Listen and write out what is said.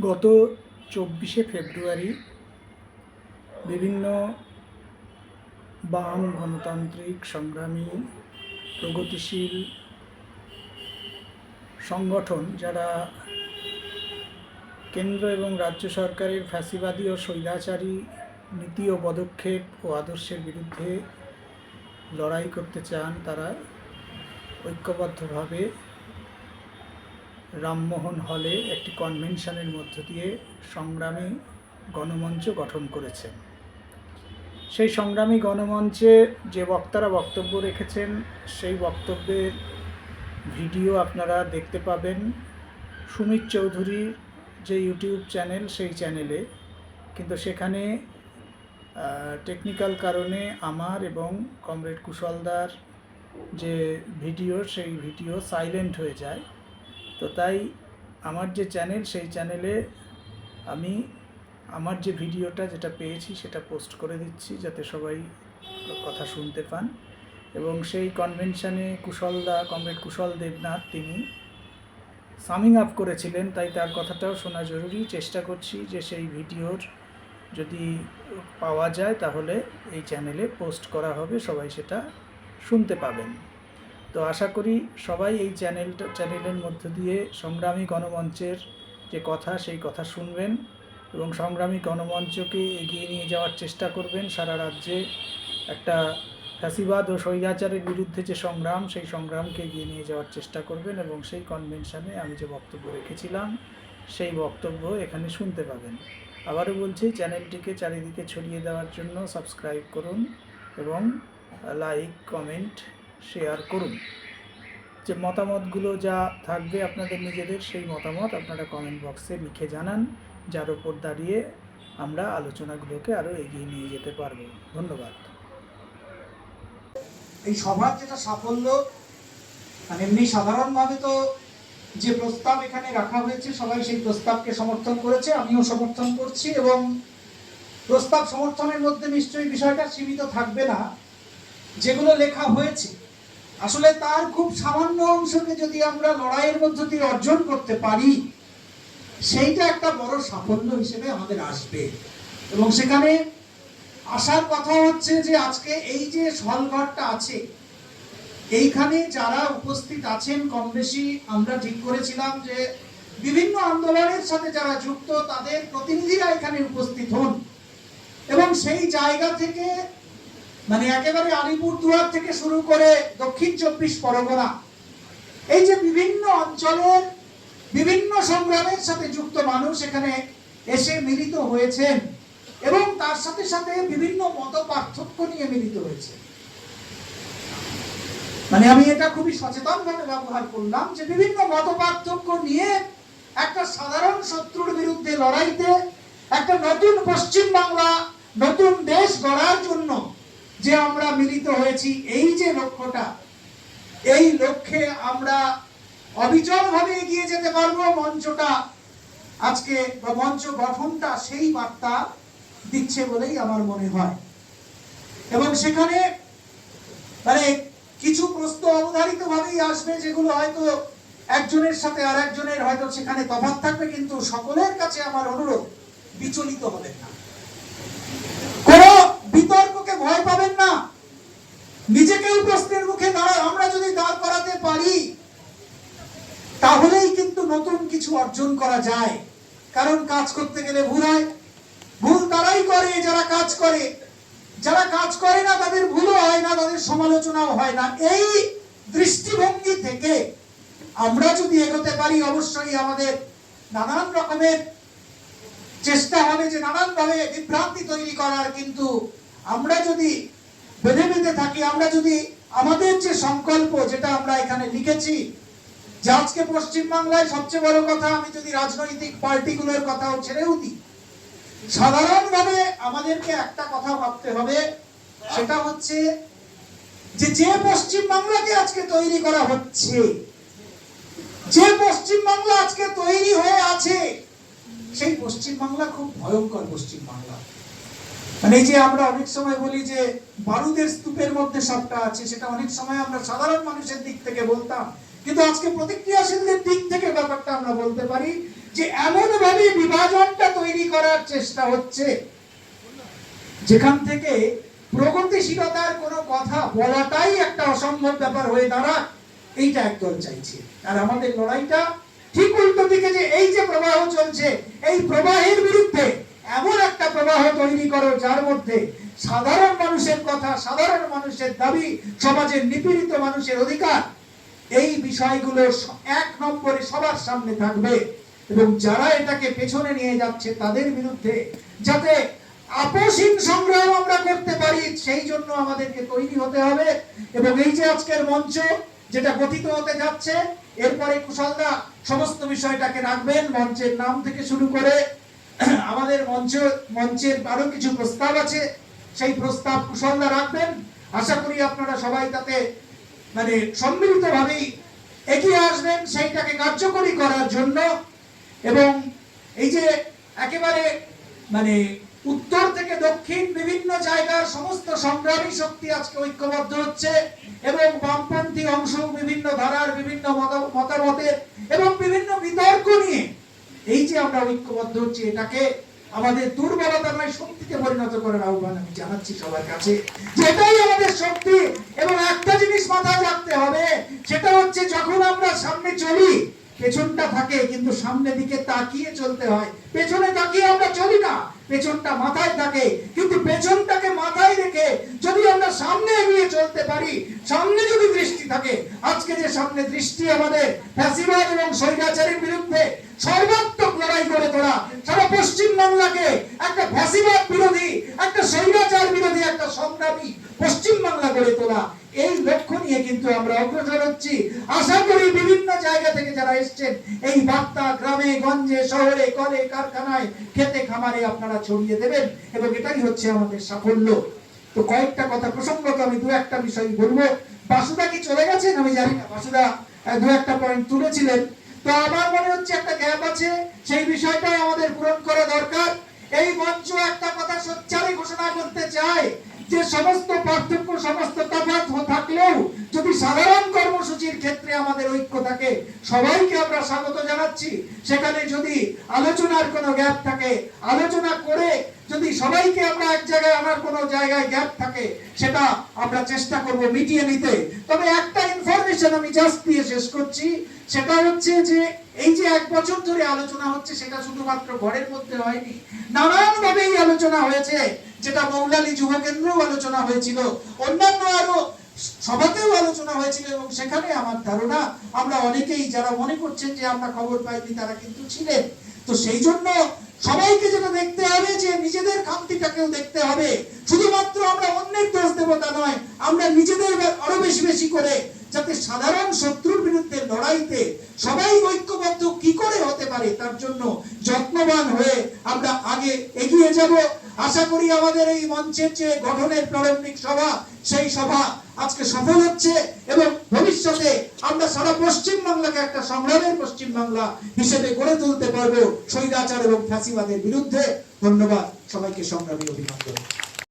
গত ২৪শে ফেব্রুয়ারি বিভিন্ন বাম গণতান্ত্রিক সংগ্রামী প্রগতিশীল সংগঠন যারা কেন্দ্র এবং রাজ্য সরকারের ফ্যাসিবাদী ও স্বৈরাচারী নীতি ও পদক্ষেপ ও আদর্শের বিরুদ্ধে লড়াই করতে চান, তারা ঐক্যবদ্ধভাবে রামমোহন হলে একটি কনভেনশনের মধ্য দিয়ে সংগ্রামী গণমঞ্চ গঠন করেছেন। সেই সংগ্রামী গণমঞ্চে যে বক্তারা বক্তব্য রেখেছেন সেই বক্তব্যের ভিডিও আপনারা দেখতে পাবেন সুমিত চৌধুরীর যে ইউটিউব চ্যানেল, সেই চ্যানেলে। কিন্তু সেখানে টেকনিক্যাল কারণে আমার এবং কমরেড কুশলদার যে ভিডিও, সেই ভিডিও সাইলেন্ট হয়ে যায়। তো তাই আমার যে চ্যানেল, সেই চ্যানেলে আমি আমার যে ভিডিওটা যেটা পেয়েছি সেটা পোস্ট করে দিচ্ছি, যাতে সবাই কথা শুনতে পান। এবং সেই কনভেনশনে কমরেড কুশল দেবনাথ তিনি সামিং আপ করেছিলেন, তাই তার কথাটাও শোনা জরুরি। চেষ্টা করছি যে সেই ভিডিওর যদি পাওয়া যায় তাহলে এই চ্যানেলে পোস্ট করা হবে, সবাই সেটা শুনতে পাবেন। তো আশা করি সবাই এই চ্যানেলের মধ্য দিয়ে সংগ্রামী গণমঞ্চের যে কথা, সেই কথা শুনবেন এবং সংগ্রামী গণমঞ্চকে এগিয়ে নিয়ে যাওয়ার চেষ্টা করবেন। সারা রাজ্যে একটা ফ্যাসিবাদ ও স্বৈরাচারের বিরুদ্ধে যে সংগ্রাম, সেই সংগ্রামকে এগিয়ে নিয়ে যাওয়ার চেষ্টা করবেন এবং সেই কনভেনশনে আমি যে বক্তব্য রেখেছিলাম সেই বক্তব্য এখানে শুনতে পাবেন। আবারও বলছি, চ্যানেলটিকে চারিদিকে ছড়িয়ে দেওয়ার জন্য সাবস্ক্রাইব করুন এবং লাইক, কমেন্ট, শেয়ার করুন। যে মতামতগুলো যা থাকবে আপনাদের নিজেদের, সেই মতামত আপনারা কমেন্ট বক্সে লিখে জানান, যার উপর দাঁড়িয়ে আমরা আলোচনাগুলোকে আরও এগিয়ে নিয়ে যেতে পারব। ধন্যবাদ। এই সভার যেটা সাফল্য, মানে এমনি সাধারণভাবে তো যে প্রস্তাব এখানে রাখা হয়েছে সবাই সেই প্রস্তাবকে সমর্থন করেছে, আমিও সমর্থন করছি। এবং প্রস্তাব সমর্থনের মধ্যে নিশ্চয়ই বিষয়টা সীমিত থাকবে না। যেগুলো লেখা হয়েছে আসলে তার খুব সামান্য অংশকে যদি আমরা লড়াইয়ের মধ্য দিয়ে অর্জন করতে পারি, সেইটা একটা বড় সাফল্য হিসেবে আমাদের আসবে। এবং সেখানে আসার কথা হচ্ছে যে আজকে এই যে হলঘরটা আছে, এইখানে যারা উপস্থিত আছেন কম বেশি আমরা ঠিক করেছিলাম যে বিভিন্ন আন্দোলনের সাথে যারা যুক্ত তাদের প্রতিনিধিরা এখানে উপস্থিত হন। এবং সেই জায়গা থেকে মানে একেবারে আলিপুরদুয়ার থেকে শুরু করে দক্ষিণ ২৪ পরগনা, এই যে বিভিন্ন অঞ্চলের বিভিন্ন সংগ্রামের সাথে যুক্ত মানুষ এখানে এসে মিলিত হয়েছেন এবং তার সাথে সাথে বিভিন্ন মত পার্থক্য নিয়ে মিলিত হয়েছে। মানে আমি এটা খুবই সচেতন ভাবে ব্যবহার করলাম যে বিভিন্ন মত পার্থক্য নিয়ে একটা সাধারণ শত্রুর বিরুদ্ধে লড়াইতে, একটা নতুন পশ্চিম বাংলা, নতুন দেশ গড়ার জন্য যে আমরা মিলিত হয়েছি, এই যে লক্ষ্যটা, এই লক্ষ্যে আমরা অবিচল ভাবে এগিয়ে যেতে পারবো। মঞ্চটা আজকে বা মঞ্চ গঠনটা সেই বার্তা দিচ্ছে বলেই আমার মনে হয়। এবং সেখানে মানে কিছু প্রশ্ন অবধারিত ভাবেই আসবে, যেগুলো হয়তো একজনের সাথে আর একজনের হয়তো সেখানে তফাৎ থাকবে, কিন্তু সকলের কাছে আমার অনুরোধ, বিচলিত হবেন না, কোন বিতর্ককে ভয় পাবেন না, নিজেকেও প্রশ্নের মুখে আমরা যদি দাঁড় করাতে পারি তাহলেই কিন্তু নতুন কিছু অর্জন করা যায়। কারণ কাজ করতে গেলে ভুল হয়, ভুল তারাই করে যারা কাজ করে, যারা কাজ করে না তাদের ভুলও হয় না, তাদের সমালোচনাও হয় না। এই দৃষ্টিভঙ্গি থেকে আমরা যদি এগোতে পারি, অবশ্যই আমাদের নানান রকমের চেষ্টা হবে যে নানানভাবে বিভ্রান্তি তৈরি করার, কিন্তু আমরা যদি বেঁধে বেঁধে থাকি, আমরা যদি আমাদের যে সংকল্প যেটা আমরা এখানে লিখেছি যে আজকে পশ্চিমবাংলায় সবচেয়ে বড় কথা, আমি যদি রাজনৈতিক পার্টিগুলোর কথাও ছেড়েও দিই, সাধারণভাবে আমাদেরকে একটা কথা ভাবতে হবে, সেটা হচ্ছে যে পশ্চিমবাংলাকে আজকে তৈরি করা হচ্ছে, যে পশ্চিমবাংলা আজকে তৈরি হয়ে আছে, সেই পশ্চিমবাংলা খুব ভয়ঙ্কর পশ্চিমবাংলা। মানে এই যে আমরা অনেক সময় বলি যে বারুদের স্তূপের মধ্যে সবটা আছে, সেটা অনেক সময় আমরা সাধারণ মানুষের দিক থেকে বলতাম, কিন্তু আজকে প্রতিক্রিয়াশীলদের দিক থেকে ব্যাপারটা আমরা বলতে পারি যে এমন ভাবে বিভাজনটা তৈরি করার চেষ্টা হচ্ছে যেখান থেকে প্রগতিশীলতার কোনো কথা বলাটাই একটা অসম্ভব ব্যাপার হয়ে দাঁড়ায়, এইটা একদল চাইছে। আর আমাদের লড়াইটা ঠিক উল্টো দিকে, যে এই যে প্রবাহ চলছে এই প্রবাহের বিরুদ্ধে এমন একটা প্রবাহ তৈরি করো যার মধ্যে সাধারণ মানুষের কথা, সাধারণ মানুষের দাবি, সমাজের নিপীড়িত মানুষের অধিকার, এই বিষয়গুলো এক নম্বরে সবার সামনে থাকবে। এবং যারা এটাকে পেছনে নিয়ে যাচ্ছে তাদের বিরুদ্ধে যাতে আপসহীন সংগ্রাম আমরা করতে পারি, সেই জন্য আমাদেরকে তৈরি হতে হবে। এবং এই যে আজকের মঞ্চ যেটা গঠিত হতে যাচ্ছে, এরপরে কুশলদা সমস্ত বিষয়টাকে রাখবেন, মঞ্চের নাম থেকে শুরু করে আমাদের মঞ্চের আরো কিছু প্রস্তাব আছে, সেই প্রস্তাব কুশলদা রাখবেন। আশা করি আপনারা সবাই তাতে মানে সম্মিলিতভাবেই এগিয়ে আসবেন সেইটাকে কার্যকরী করার জন্য। এবং এই যে একেবারে মানে উত্তর থেকে দক্ষিণ বিভিন্ন জায়গার সমস্ত সংগ্রামী শক্তি আজকে ঐক্যবদ্ধ হচ্ছে, এবং বামপন্থী অংশ বিভিন্ন ধারার বিভিন্ন মতামতের এবং বিভিন্ন বিতর্ক নিয়ে এই যে আমরা ঐক্যবদ্ধ হচ্ছি, এটাকে আমাদের দুর্বলতা নয় শক্তিতে পরিণত করার আহ্বান আমি জানাচ্ছি সবার কাছে। যেটাই আমাদের শক্তি। এবং একটা জিনিস মাথায় রাখতে হবে, সেটা হচ্ছে যখন আমরা সামনে চলি পেছনটা থাকে, কিন্তু সামনে দিকে তাকিয়ে চলতে হয়। পেছনে তাকিয়ে আমরা চলি না, পেছনটা মাথায় থাকে, কিন্তু পেছনটাকে মাথায় রেখে যদি আমরা সামনে এগিয়ে চলতে পারি, সামনে যদি দৃষ্টি থাকে, আজকে যে সামনে দৃষ্টি আমাদের ফ্যাসিবাদ এবং স্বৈরাচারের বিরুদ্ধে সর্বাত্মক লড়াই করে তোলা, সারা পশ্চিম বাংলাকে একটা ফ্যাসিবাদ বিরোধী, একটা স্বৈরাচার বিরোধী একটা সংগ্রামী পশ্চিম বাংলা গড়ে তোলা, এই লক্ষ্য নিয়ে কিন্তু আমরা অগ্রসর হচ্ছি। আশা করি বিভিন্ন জায়গা থেকে যারা এসেছেন এই বার্তা গ্রামে গঞ্জে শহরে কলে কারখানায় খেতে খামারে আপনারা ছড়িয়ে দেবেন, এবং এটাই হচ্ছে আমাদের সাফল্য। তো কয়েকটা কথা প্রসঙ্গত আমি দু একটা বিষয় বলবো। বাসুদা কি চলে গেছেন আমি জানি না, বাসুদা দু একটা পয়েন্ট তুলেছিলেন, তো আমার মনে হচ্ছে একটা গ্যাপ আছে, সেই বিষয়টাই আমাদের পূরণ করা দরকার। এই মঞ্চ একটা কথা সোচ্চারে ঘোষণা করতে চায় যে সমস্ত পার্থক্য সমস্ত তফাৎ থাকলেও যদি সাধারণ কর্মসূচির ক্ষেত্রে আমাদের ঐক্য থাকে, সবাইকে আমরা স্বাগত জানাচ্ছি। সেখানে যদি আলোচনার কোনো গ্যাপ থাকে, আলোচনা করে যদি সবাইকে আমরা এক জায়গায় আনার কোনো জায়গায় গ্যাপ থাকে, সেটা আমরা চেষ্টা করব মিটিয়ে নিতে। তবে একটা ইনফরমেশন আমি জাস্ট দিয়ে শেষ করছি, সেটা হচ্ছে যে এই যে এক বছর ধরে আলোচনা হচ্ছে, সেটা শুধুমাত্র ঘরের মধ্যে হয়নি, নানান ভাবেই আলোচনা হয়েছে, যেটা মৌলালী যুব কেন্দ্রেও আলোচনা হয়েছিল, অন্যান্য আরো সভাতেও আলোচনা হয়েছিল। এবং সেখানে আমার ধারণা আমরা অনেকেই যারা মনে করছেন যে আমরা খবর পাইনি, তারা কিন্তু ছিলেন। তো সেই জন্য সবাইকে যেটা দেখতে হবে যে নিজেদের খামতিটাকেও দেখতে হবে, শুধুমাত্র আমরা অন্যের দোষ দেব তা নয়, আমরা নিজেদের আরো বেশি বেশি করে যাতে সাধারণ শত্রুর বিরুদ্ধে লড়াইতে সবাই ঐক্যবদ্ধ কি করে হতে পারে তার জন্য যত্নবান হয়ে আমরা আগে এগিয়ে যাব। আশা করি আমাদের এই মঞ্চের যে গঠনের প্রারম্ভিক সভা, সেই সভা আজকে সফল হচ্ছে, এবং ভবিষ্যতে আমরা সারা পশ্চিম বাংলাকে একটা সংগ্রামের পশ্চিম বাংলা হিসেবে গড়ে তুলতে পারবো স্বৈরাচার এবং ফ্যাসিবাদের বিরুদ্ধে। ধন্যবাদ সবাইকে, সংগ্রামী অভিনন্দন।